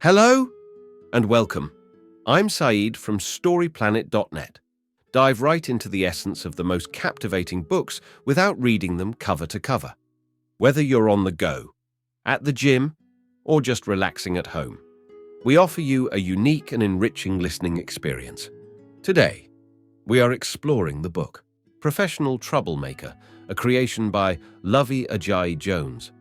Hello and welcome. I'm Saeed from StoryPlanet.net. Dive right into the essence of the most captivating books without reading them cover to cover. Whether you're on the go, at the gym, or just relaxing at home, we offer you a unique and enriching listening experience. Today, we are exploring the book Professional Troublemaker, a creation by Luvvie Ajayi Jones.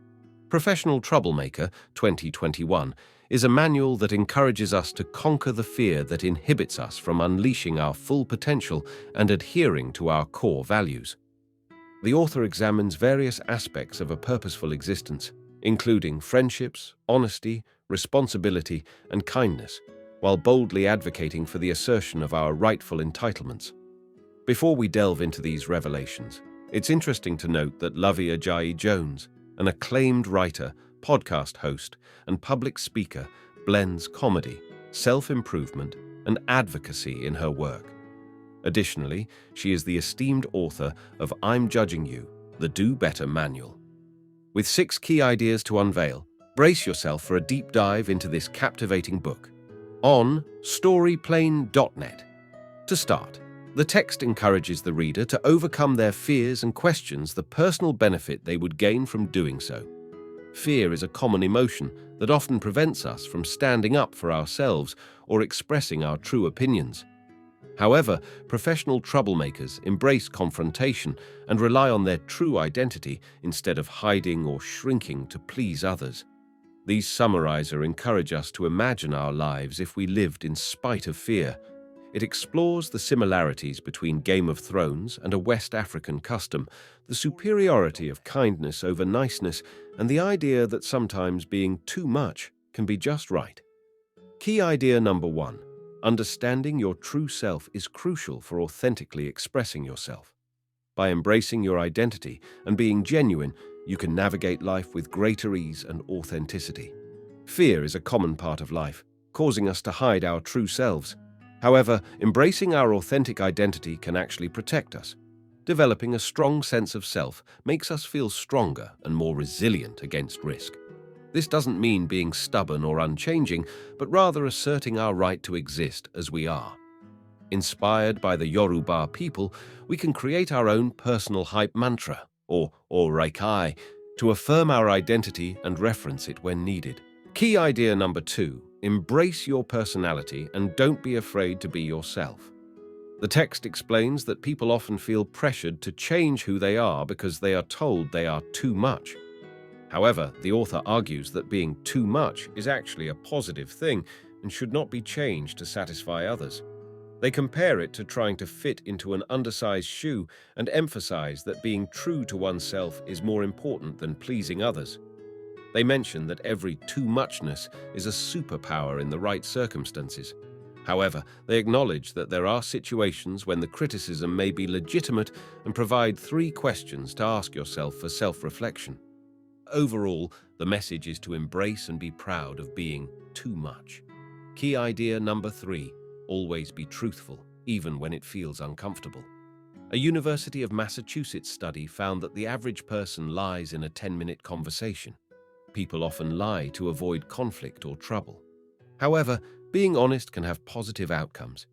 Professional Troublemaker 2021 is a manual that encourages us to conquer the fear that inhibits us from unleashing our full potential and adhering to our core values. The author examines various aspects of a purposeful existence, including friendships, honesty, responsibility, and kindness, while boldly advocating for the assertion of our rightful entitlements. Before we delve into these revelations, it's interesting to note that Luvvie Ajayi Jones, an acclaimed writer, podcast host, and public speaker, blends comedy, self-improvement, and advocacy in her work. Additionally, she is the esteemed author of I'm Judging You, the Do-Better Manual. With 6 key ideas to unveil, brace yourself for a deep dive into this captivating book on StoryPlanet.net. To start, the text encourages the reader to overcome their fears and questions the personal benefit they would gain from doing so. Fear is a common emotion that often prevents us from standing up for ourselves or expressing our true opinions. However, professional troublemakers embrace confrontation and rely on their true identity instead of hiding or shrinking to please others. These summarizer encourage us to imagine our lives if we lived in spite of fear. It explores the similarities between Game of Thrones and a West African custom, the superiority of kindness over niceness, and the idea that sometimes being too much can be just right. Key idea number 1. Understanding your true self is crucial for authentically expressing yourself. By embracing your identity and being genuine, you can navigate life with greater ease and authenticity. Fear is a common part of life, causing us to hide our true selves. However, embracing our authentic identity can actually protect us. Developing a strong sense of self makes us feel stronger and more resilient against risk. This doesn't mean being stubborn or unchanging, but rather asserting our right to exist as we are. Inspired by the Yoruba people, we can create our own personal hype mantra, or Reikai, to affirm our identity and reference it when needed. Key idea number 2. Embrace your personality and don't be afraid to be yourself. The text explains that people often feel pressured to change who they are because they are told they are too much. However, the author argues that being too much is actually a positive thing and should not be changed to satisfy others. They compare it to trying to fit into an undersized shoe and emphasize that being true to oneself is more important than pleasing others. They mention that every too muchness is a superpower in the right circumstances. However, they acknowledge that there are situations when the criticism may be legitimate and provide 3 questions to ask yourself for self-reflection. Overall, the message is to embrace and be proud of being too much. Key idea number 3. Always be truthful, even when it feels uncomfortable. A University of Massachusetts study found that the average person lies in a 10-minute conversation. People often lie to avoid conflict or trouble. However, being honest can have positive outcomes.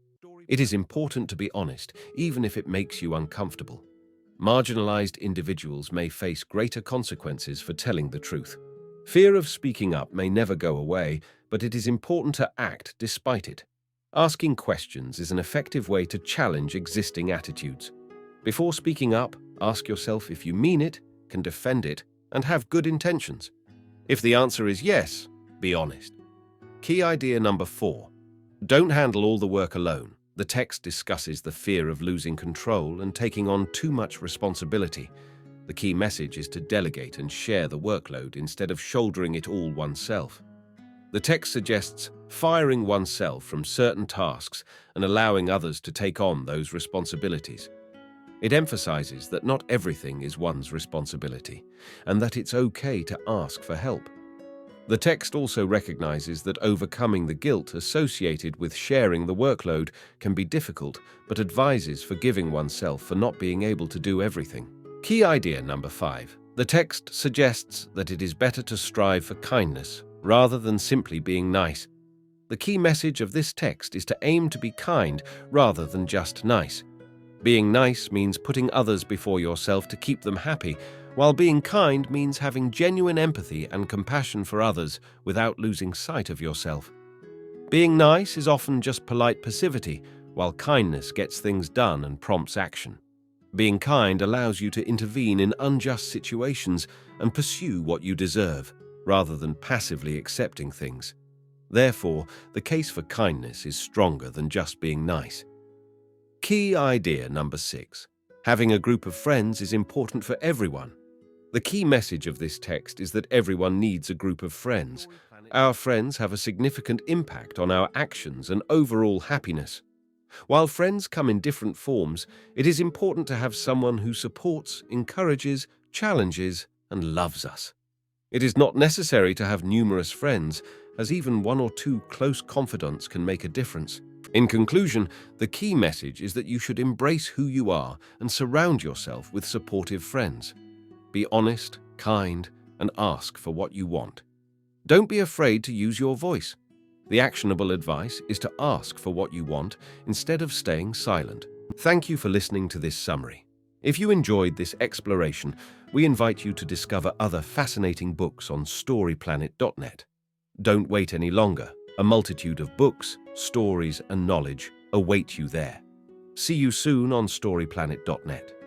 It is important to be honest, even if it makes you uncomfortable. Marginalized individuals may face greater consequences for telling the truth. Fear of speaking up may never go away, but it is important to act despite it. Asking questions is an effective way to challenge existing attitudes. Before speaking up, ask yourself if you mean it, can defend it, and have good intentions. If the answer is yes, be honest. Key idea number 4. Don't handle all the work alone. The text discusses the fear of losing control and taking on too much responsibility. The key message is to delegate and share the workload instead of shouldering it all oneself. The text suggests firing oneself from certain tasks and allowing others to take on those responsibilities. It emphasizes that not everything is one's responsibility, and that it's okay to ask for help. The text also recognizes that overcoming the guilt associated with sharing the workload can be difficult, but advises forgiving oneself for not being able to do everything. Key idea number 5. The text suggests that it is better to strive for kindness rather than simply being nice. the key message of this text is to aim to be kind rather than just nice. Being nice means putting others before yourself to keep them happy, while being kind means having genuine empathy and compassion for others without losing sight of yourself. Being nice is often just polite passivity, while kindness gets things done and prompts action. Being kind allows you to intervene in unjust situations and pursue what you deserve, rather than passively accepting things. Therefore, the case for kindness is stronger than just being nice. Key idea number 6. Having a group of friends is important for everyone. The key message of this text is that everyone needs a group of friends. Our friends have a significant impact on our actions and overall happiness. While friends come in different forms, it is important to have someone who supports, encourages, challenges, and loves us. It is not necessary to have numerous friends, as even 1 or 2 close confidants can make a difference. In conclusion, the key message is that you should embrace who you are and surround yourself with supportive friends. Be honest, kind, and ask for what you want. Don't be afraid to use your voice. The actionable advice is to ask for what you want instead of staying silent. Thank you for listening to this summary. If you enjoyed this exploration, we invite you to discover other fascinating books on storyplanet.net. Don't wait any longer. A multitude of books, stories, and knowledge await you there. See you soon on storyplanet.net.